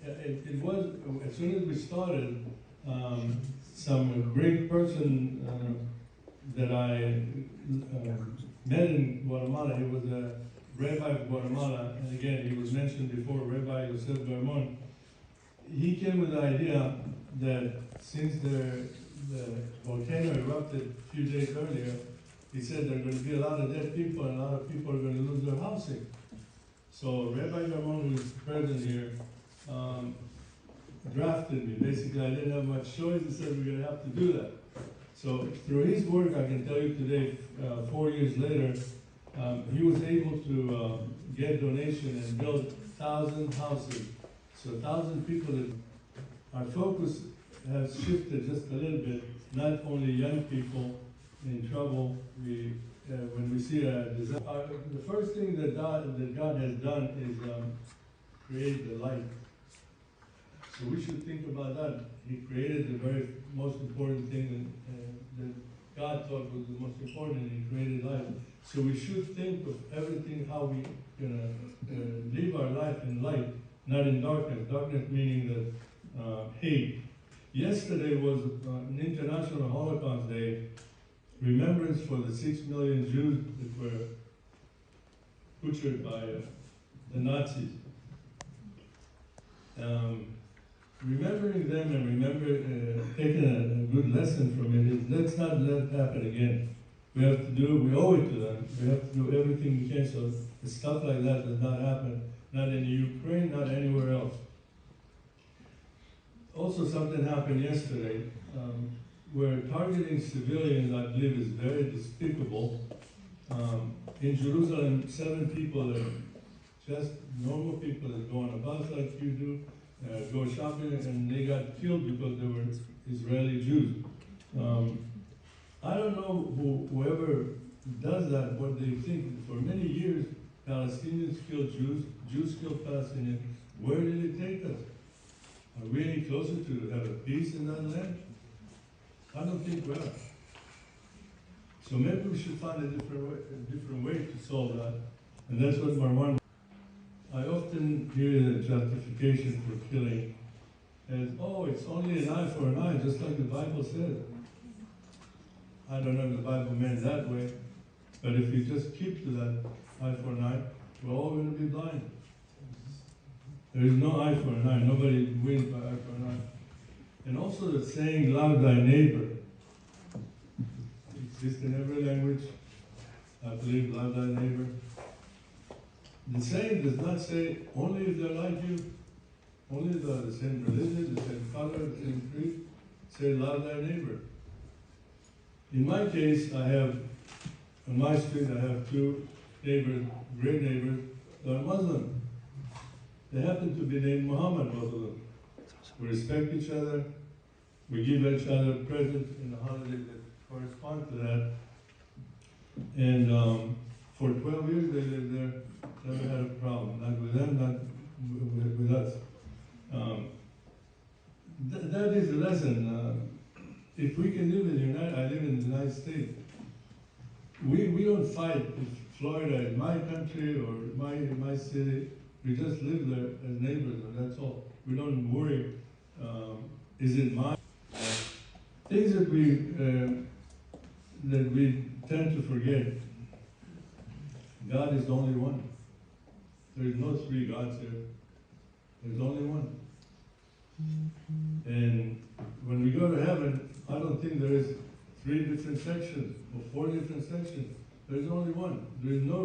it was, as soon as we started, some great person that I met in Guatemala, he was a rabbi of Guatemala, and again, he was mentioned before, Rabbi Yosef Garmon. He came with the idea that since the volcano erupted a few days earlier, he said there are going to be a lot of dead people and a lot of people are going to lose their housing. So Rabbi Garmon, who is present here, drafted me. Basically, I didn't have much choice. He said, we're going to have to do that. So through his work, I can tell you today, 4 years later, he was able to get donation and build 1,000 houses. So 1,000 people. Our focus has shifted just a little bit. Not only young people in trouble. When we see a disaster, the first thing that God has done is create the light. So we should think about that. He created the very most important thing that God thought was the most important. He created light. So we should think of everything how we live our life in light, not in darkness. Darkness meaning that hate. Yesterday was an International Holocaust Day, remembrance for the 6 million Jews that were butchered by the Nazis. Remembering them and taking a good lesson from it is, let's not let it happen again. We have to do, we owe it to them. We have to do everything we can so stuff like that does not happen, not in Ukraine, not anywhere else. Also, something happened yesterday where targeting civilians, I believe, is very despicable. In Jerusalem, 7 people, just normal people that go on a bus like you do, go shopping, and they got killed because they were Israeli Jews. I don't know whoever does that, what they think. For many years, Palestinians killed Jews, Jews killed Palestinians. Where did it take us? Are we any closer to have a peace in that land? I don't think we are. So maybe we should find a different way to solve that. And that's what Marwan. I often hear the justification for killing as, oh, it's only an eye for an eye, just like the Bible says. I don't know if the Bible meant that way, but if you just keep to that eye for an eye, we're all going to be blind. There is no eye for an eye. Nobody wins by eye for an eye. And also the saying, love thy neighbor. It exists in every language. I believe, love thy neighbor. The saying does not say only if they're like you, only if they're the same religion, the same color, the same creed. Say, love thy neighbor. In my case, on my street, I have 2 neighbors, great neighbors, that are Muslim. They happen to be named Muhammad, both of them. We respect each other. We give each other presents in the holidays that correspond to that. And for 12 years they lived there, never had a problem. Not with them, not with us. That is the lesson. If we can live in I live in the United States. We don't fight if Florida is my country or my city. We just live there as neighbors, and that's all. We don't worry, is it mine? Things that we tend to forget. God is the only one. There is no 3 gods here. There's only one. And when we go to heaven, I don't think there is 3 different sections or 4 different sections. There's only one. There is no